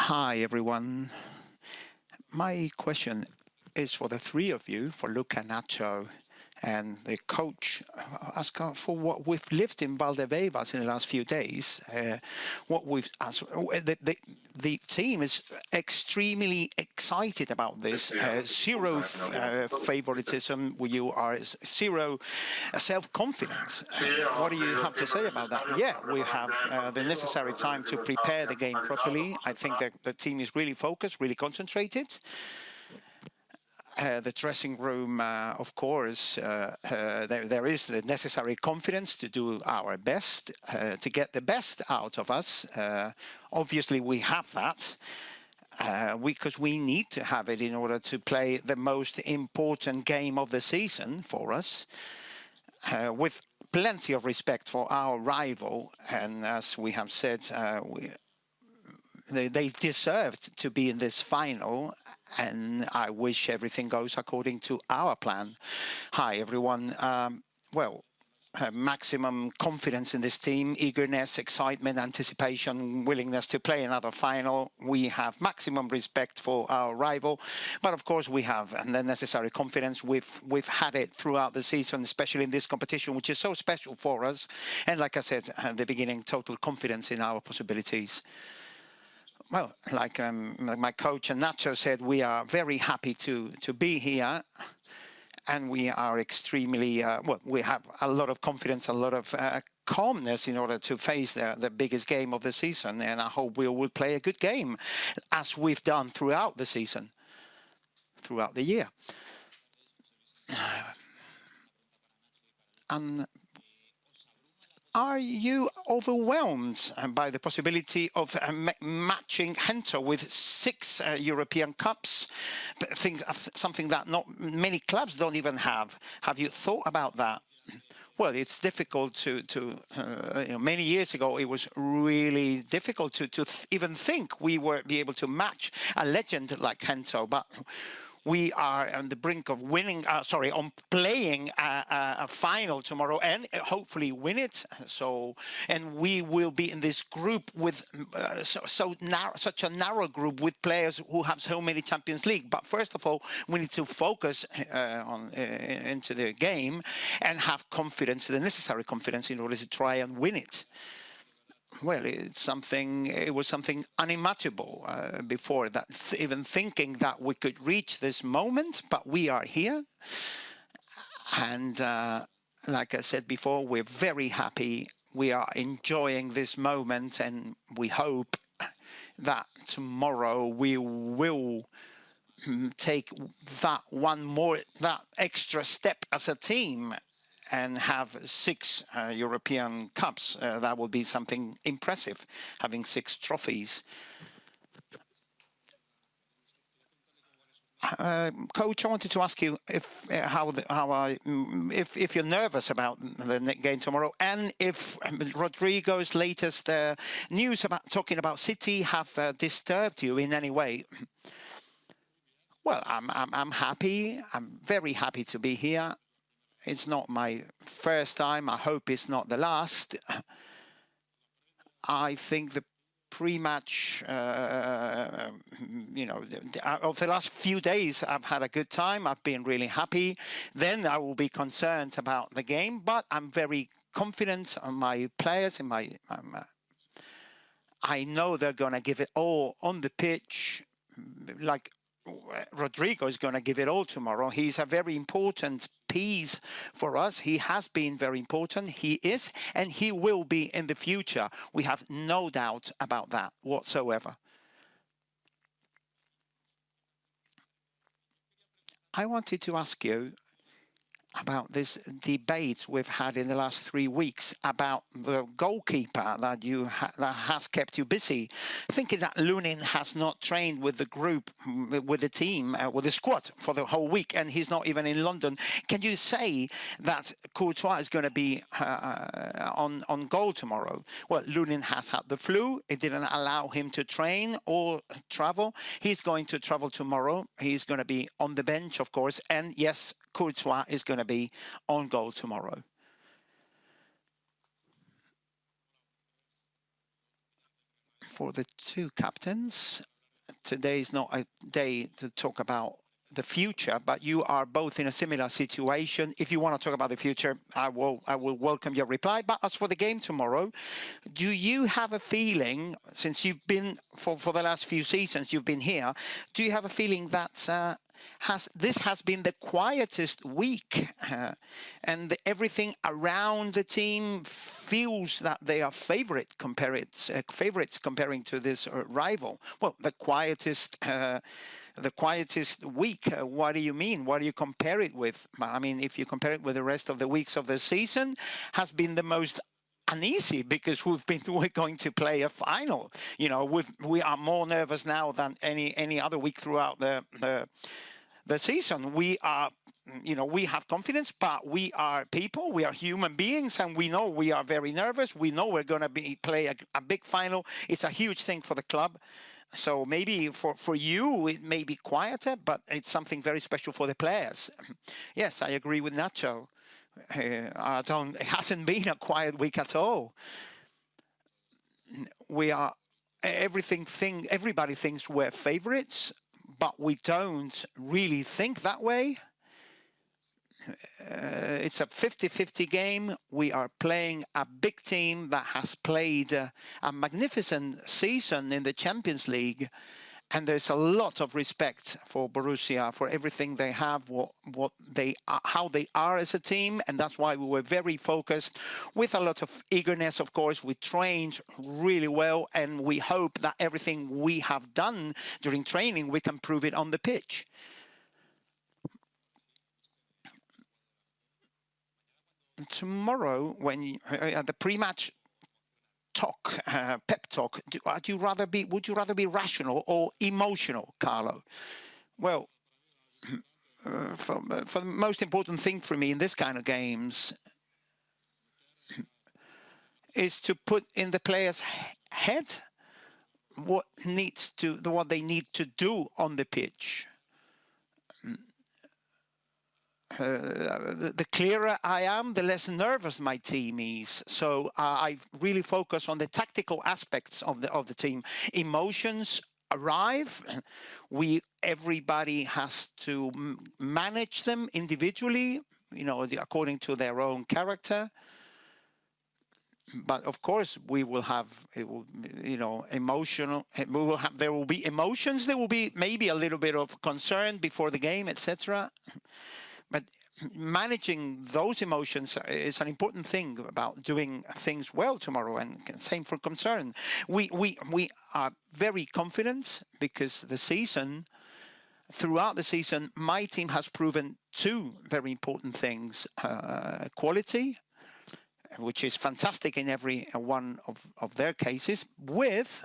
Hi, everyone. My question is for the three of you, for Luca, Nacho, and the coach. Ask for what we've lived in Valdebebas in the last few days. What we've the team is extremely excited about this. Zero favoritism. You are zero self-confidence. What do you have to say about that? Yeah, we have the necessary time to prepare the game properly. I think that the team is really focused, really concentrated. The dressing room, of course, there is the necessary confidence to do our best, to get the best out of us. Obviously, we have that. Because we need to have it in order to play the most important game of the season for us, with plenty of respect for our rival. And as we have said, they deserved to be in this final, and I wish everything goes according to our plan. Hi, everyone. Maximum confidence in this team, eagerness, excitement, anticipation, willingness to play another final. We have maximum respect for our rival, but of course we have the necessary confidence. We've had it throughout the season, especially in this competition, which is so special for us. And like I said at the beginning, total confidence in our possibilities. Well, like my coach and Nacho said, we are very happy to be here. And we are extremely, we have a lot of confidence, a lot of calmness in order to face the biggest game of the season. And I hope we will play a good game, as we've done throughout the season, throughout the year. And are you overwhelmed by the possibility of matching Gento with 6 European Cups? Something that not many clubs don't even have. Have you thought about that? Well, it's difficult many years ago, it was really difficult to even think we would be able to match a legend like Gento, but we are on the brink of winning, on playing a final tomorrow and hopefully win it. And we will be in this group with such a narrow group with players who have so many Champions League. But first of all, we need to focus into the game and have confidence, the necessary confidence, in order to try and win it. Well, it was something unimaginable before that, even thinking that we could reach this moment, but we are here. And like I said before, we're very happy. We are enjoying this moment, and we hope that tomorrow we will take that extra step as a team and have 6 European Cups. That will be something impressive, having 6 trophies. Coach, I wanted to ask you if you're nervous about the game tomorrow, and if Rodrigo's latest news about talking about City have disturbed you in any way. Well, I'm happy. I'm very happy to be here. It's not my first time. I hope it's not the last. I think the pre-match, of the last few days, I've had a good time. I've been really happy. Then I will be concerned about the game, but I'm very confident on my players. I know they're going to give it all on the pitch, like Rodrigo is going to give it all tomorrow. He's a very important piece for us. He has been very important. He is, and he will be in the future. We have no doubt about that whatsoever. I wanted to ask you about this debate we've had in the last 3 weeks about the goalkeeper that has kept you busy. Thinking that Lunin has not trained with the group, with the team, with the squad for the whole week, and he's not even in London. Can you say that Courtois is going to be on goal tomorrow? Well, Lunin has had the flu. It didn't allow him to train or travel. He's going to travel tomorrow. He's going to be on the bench, of course, and yes, Courtois is going to be on goal tomorrow. For the 2 captains, today is not a day to talk about the future, but you are both in a similar situation. If you want to talk about the future, I will welcome your reply. But as for the game tomorrow, do you have a feeling, since you've been for the last few seasons, you've been here, do you have a feeling that this has been the quietest week, and everything around the team feels that they are favorites comparing to this rival? Well, the quietest week. What do you mean? What do you compare it with? I mean, if you compare it with the rest of the weeks of the season, has been the most uneasy, because we're going to play a final. You know, we are more nervous now than any other week throughout the season. We are, you know, we have confidence, but we are people, we are human beings, and we know we are very nervous. We know we're going to play a big final. It's a huge thing for the club. So maybe for you, it may be quieter, but it's something very special for the players. Yes, I agree with Nacho. It hasn't been a quiet week at all. Everybody thinks we're favorites, but we don't really think that way. It's a 50-50 game. We are playing a big team that has played a magnificent season in the Champions League, and there's a lot of respect for Borussia, for everything they have, what they are, how they are as a team, and that's why we were very focused, with a lot of eagerness. Of course, we trained really well, and we hope that everything we have done during training, we can prove it on the pitch. Tomorrow, when at the pre-match talk, pep talk, would you rather be rational or emotional, Carlo? Well, for the most important thing for me in this kind of games is to put in the players' head what they need to do on the pitch. The clearer I am, the less nervous my team is. So I really focus on the tactical aspects of the team. Emotions arrive. Everybody has to manage them individually, you know, according to their own character. But of course, there will be emotions. There will be maybe a little bit of concern before the game, etc. But managing those emotions is an important thing about doing things well tomorrow, and same for concern. We are very confident because throughout the season, my team has proven two very important things: quality, which is fantastic in every one of their cases, with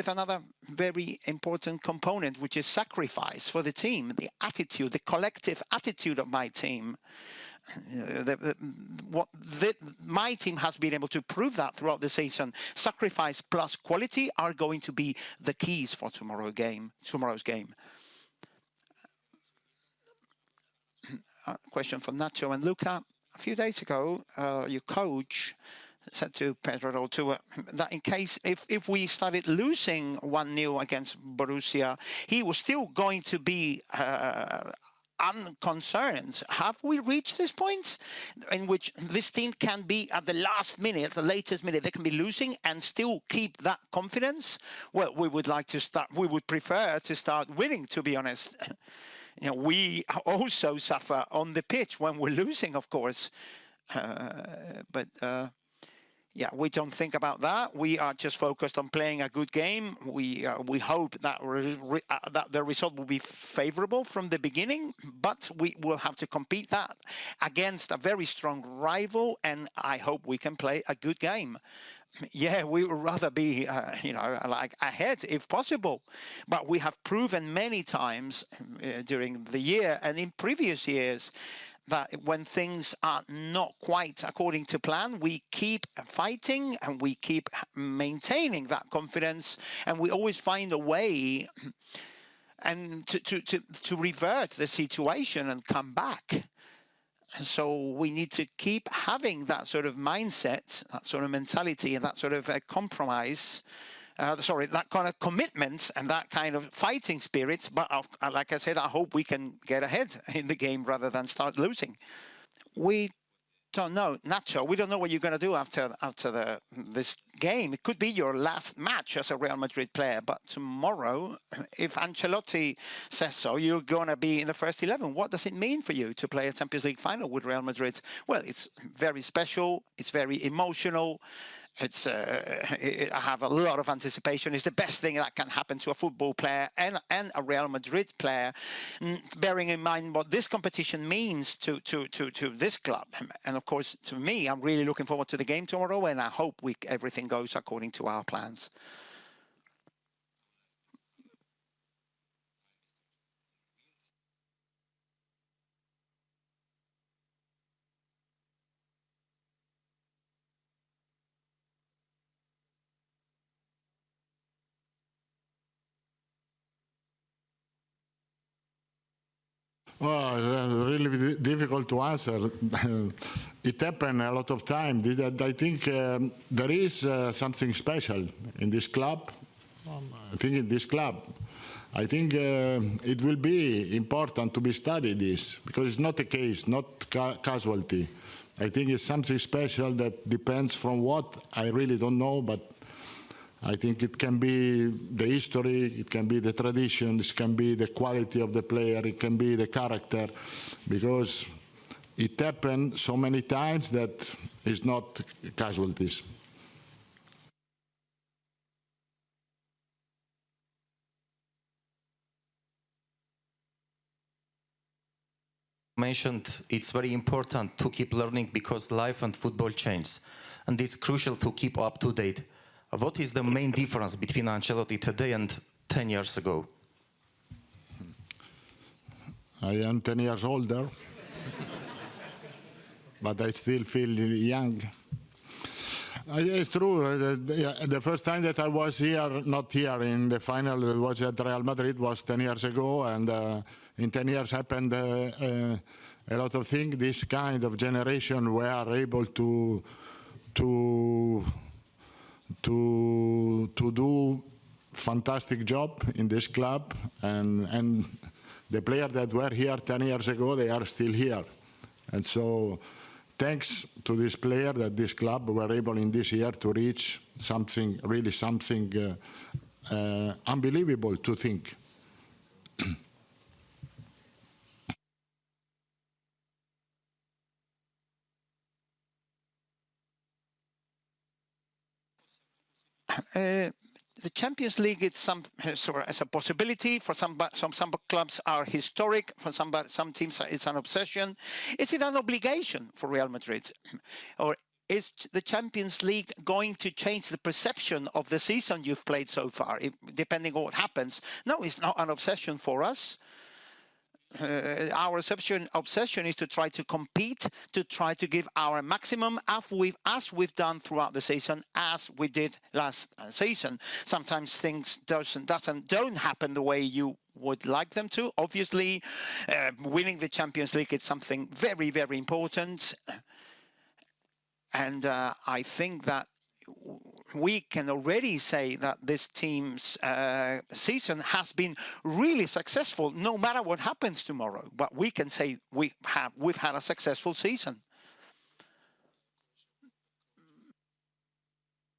another very important component, which is sacrifice for the team, the attitude, the collective attitude of my team. My team has been able to prove that throughout the season. Sacrifice plus quality are going to be the keys for tomorrow's game. Question from Nacho and Luca. A few days ago, your coach said to Pedro that in case if we started losing 1-0 against Borussia, he was still going to be unconcerned. Have we reached this point in which this team can be at the last minute, the latest minute, they can be losing and still keep that confidence? Well, we would prefer to start winning, to be honest. You know, we also suffer on the pitch when we're losing, of course, yeah, we don't think about that. We are just focused on playing a good game. We hope that that the result will be favorable from the beginning, but we will have to compete that against a very strong rival, and I hope we can play a good game. Yeah, we would rather be, like ahead if possible. But we have proven many times during the year and in previous years that when things are not quite according to plan, we keep fighting and we keep maintaining that confidence, and we always find a way and to revert the situation and come back. So we need to keep having that sort of mindset, that sort of mentality, and that sort of compromise that kind of commitment and that kind of fighting spirit. But like I said, I hope we can get ahead in the game rather than start losing. We don't know, Nacho. We don't know what you're going to do after this game. It could be your last match as a Real Madrid player. But tomorrow, if Ancelotti says so, you're going to be in the first 11. What does it mean for you to play a Champions League final with Real Madrid? Well, it's very special. It's very emotional. I have a lot of anticipation. It's the best thing that can happen to a football player and a Real Madrid player, bearing in mind what this competition means to this club. And of course, to me, I'm really looking forward to the game tomorrow, and I hope everything goes according to our plans. Well, really difficult to answer. It happened a lot of times. I think there is something special in this club. I think in this club. I think it will be important to be studied this, because it's not a case, not casualty. I think it's something special that depends from what I really don't know, but I think it can be the history, it can be the tradition, it can be the quality of the player, it can be the character, because it happened so many times that it's not casualties. Mentioned it's very important to keep learning because life and football change, and it's crucial to keep up to date. What is the main difference between Ancelotti today and 10 years ago? I am 10 years older, but I still feel young. It's true. The first time that I was here, not here in the final, it was at Real Madrid, was 10 years ago, and in 10 years happened a lot of things. This kind of generation were able to do fantastic job in this club, and the players that were here 10 years ago, they are still here. And so thanks to this player that this club were able in this year to reach something, really something unbelievable to think. The Champions League is as a possibility for some clubs are historic. For some teams, it's an obsession. Is it an obligation for Real Madrid, or is the Champions League going to change the perception of the season you've played so far, depending on what happens? No, it's not an obsession for us. Our obsession is to try to compete, to try to give our maximum as we've done throughout the season, as we did last season. Sometimes things don't happen the way you would like them to. Obviously, winning the Champions League is something very, very important. And I think that we can already say that this team's season has been really successful, no matter what happens tomorrow. But we can say we've had a successful season.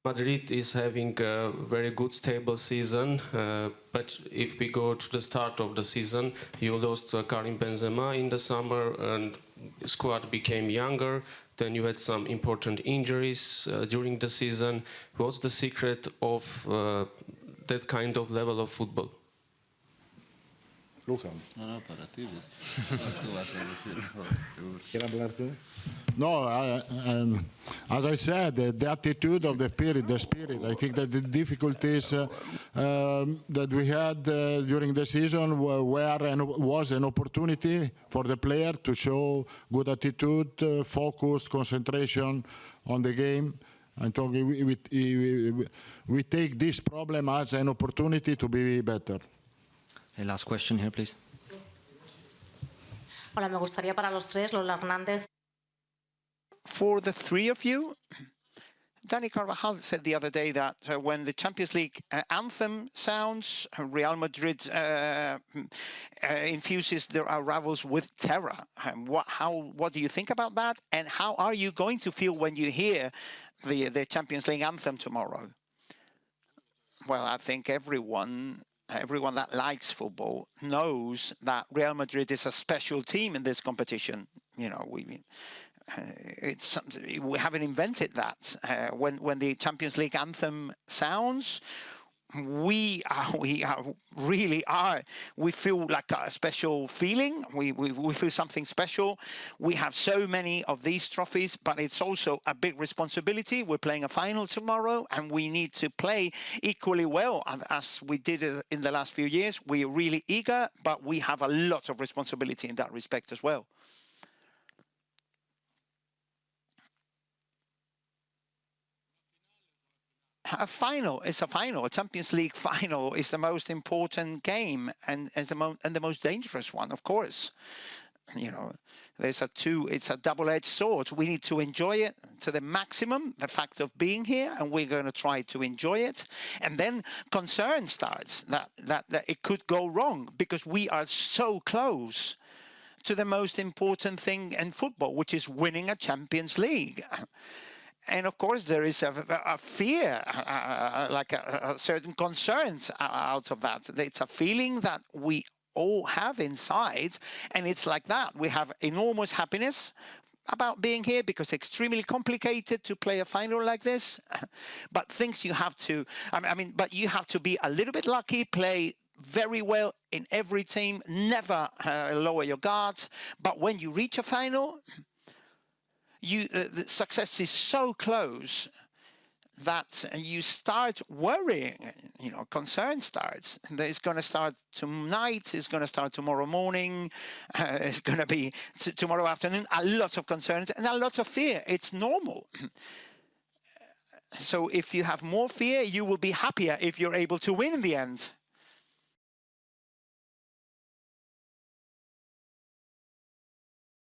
Madrid is having a very good, stable season, but if we go to the start of the season, you lost Karim Benzema in the summer, and squad became younger. Then you had some important injuries during the season. What's the secret of that kind of level of football? Luca. No, para ti. Tú vas a decir. ¿Quieres hablar tú? No, as I said, the attitude of the spirit. I think that the difficulties that we had during the season was an opportunity for the player to show good attitude, focus, concentration on the game. And we take this problem as an opportunity to be better. Hey, last question here, please. Hola, me gustaría para los tres, Lola Hernández. For the three of you, Dani Carvajal said the other day that when the Champions League anthem sounds, Real Madrid infuses their rivals with terror. What do you think about that? And how are you going to feel when you hear the Champions League anthem tomorrow? Well, I think everyone that likes football knows that Real Madrid is a special team in this competition. You know, we haven't invented that. When the Champions League anthem sounds, we feel like a special feeling. We feel something special. We have so many of these trophies, but it's also a big responsibility. We're playing a final tomorrow, and we need to play equally well as we did in the last few years. We're really eager, but we have a lot of responsibility in that respect as well. A final is a final. A Champions League final is the most important game and the most dangerous one, of course. You know, it's a double-edged sword. We need to enjoy it to the maximum, the fact of being here, and we're going to try to enjoy it. And then concern starts that it could go wrong because we are so close to the most important thing in football, which is winning a Champions League. And of course, there is a fear, like a certain concerns out of that. It's a feeling that we all have inside, and it's like that. We have enormous happiness about being here because it's extremely complicated to play a final like this. But things you have to, but you have to be a little bit lucky, play very well in every team, never lower your guards. But when you reach a final, the success is so close that you start worrying. You know, concern starts. It's going to start tonight. It's going to start tomorrow morning. It's going to be tomorrow afternoon. A lot of concerns and a lot of fear. It's normal. So if you have more fear, you will be happier if you're able to win in the end.